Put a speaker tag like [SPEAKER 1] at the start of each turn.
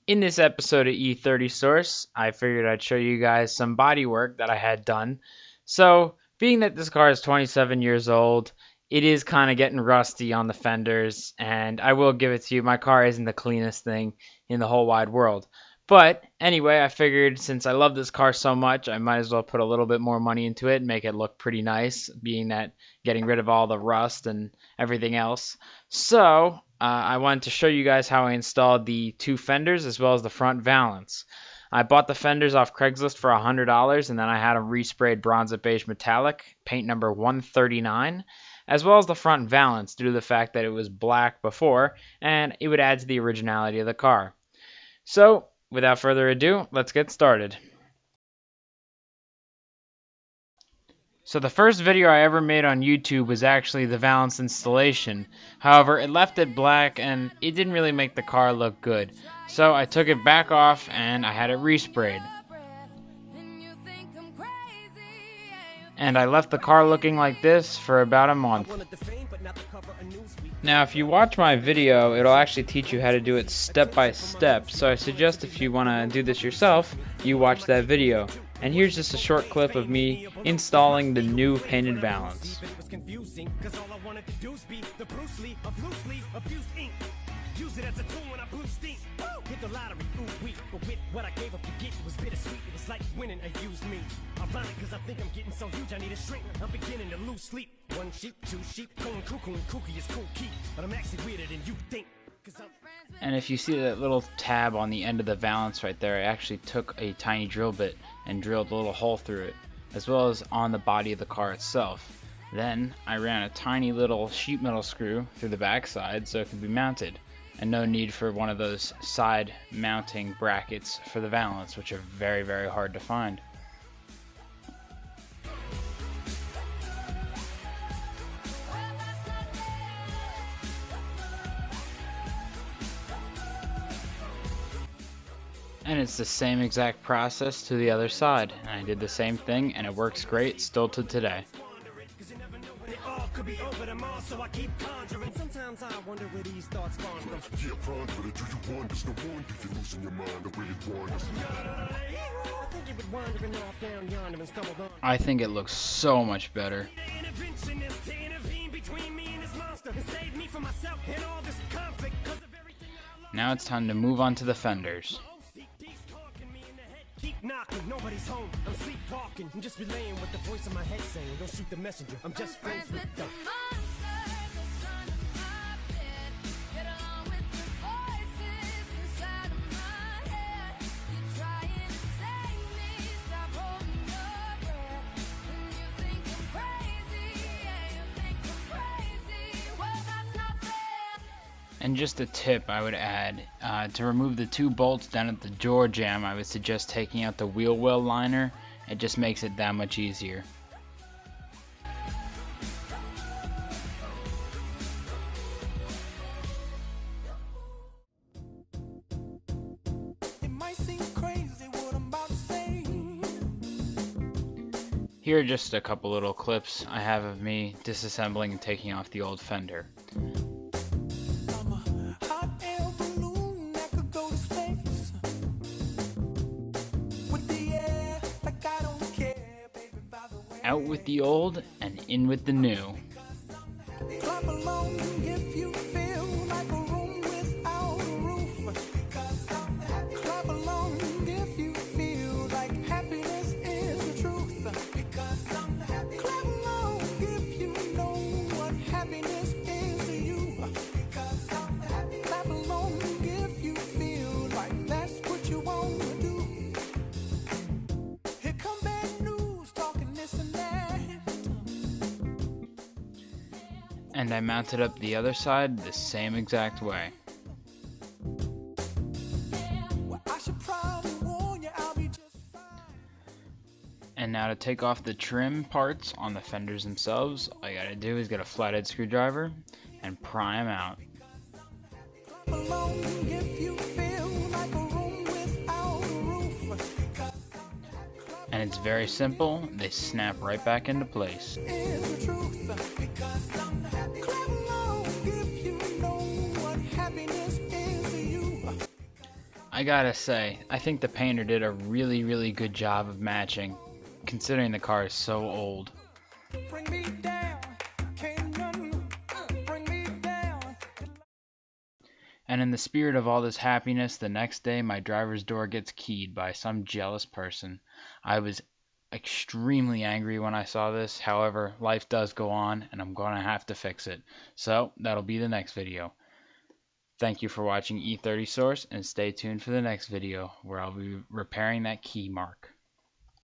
[SPEAKER 1] In this episode of E30 Source, I figured I'd show you guys some body work that I had done. So, being that this car is 27 years old, it is kind of getting rusty on the fenders, and I will give it to you, my car isn't the cleanest thing in the whole wide world. But anyway, I figured since I love this car so much, I might as well put a little bit more money into it and make it look pretty nice, being that getting rid of all the rust and everything else. So, I wanted to show you guys how I installed the two fenders as well as the front valance. I bought the fenders off Craigslist for $100 and then I had them resprayed bronze beige metallic, paint number 139, as well as the front valance due to the fact that it was black before and it would add to the originality of the car. So, without further ado, let's get started. So the first video I ever made on YouTube was actually the Valance installation. However, it left it black and it didn't really make the car look good. So I took it back off and I had it resprayed. And I left the car looking like this for about a month. Now if you watch my video, it'll actually teach you how to do it step by step. So I suggest if you want to do this yourself, you watch that video. And here's just a short clip of me installing the new painted Valance. And if you see that little tab on the end of the valance right there, I actually took a tiny drill bit and drilled a little hole through it, as well as on the body of the car itself. Then I ran a tiny little sheet metal screw through the backside so it could be mounted, and no need for one of those side mounting brackets for the valance, which are very, very hard to find. And it's the same exact process to the other side. And I did the same thing and it works great still to today. I think it looks so much better. Now it's time to move on to the fenders. Knocking, nobody's home. I'm sleepwalking. I'm just relaying what the voice in my head saying. Don't shoot the messenger. I'm just friends with them. And just a tip I would add, to remove the two bolts down at the door jamb, I would suggest taking out the wheel well liner. It just makes it that much easier. Here are just a couple little clips I have of me disassembling and taking off the old fender. Out with the old and in with the new. And I mounted up the other side the same exact way. And now to take off the trim parts on the fenders themselves, all you gotta do is get a flathead screwdriver and pry them out. And it's very simple, they snap right back into place. I gotta say, I think the painter did a really good job of matching, considering the car is so old.
[SPEAKER 2] Bring me down, can't none bring me down.
[SPEAKER 1] And in the spirit of all this happiness, the next day my driver's door gets keyed by some jealous person. I was extremely angry when I saw this. However, life does go on and I'm gonna have to fix it. So that'll be the next video. Thank you for watching E30 Source and stay tuned for the next video where I'll be repairing that key mark.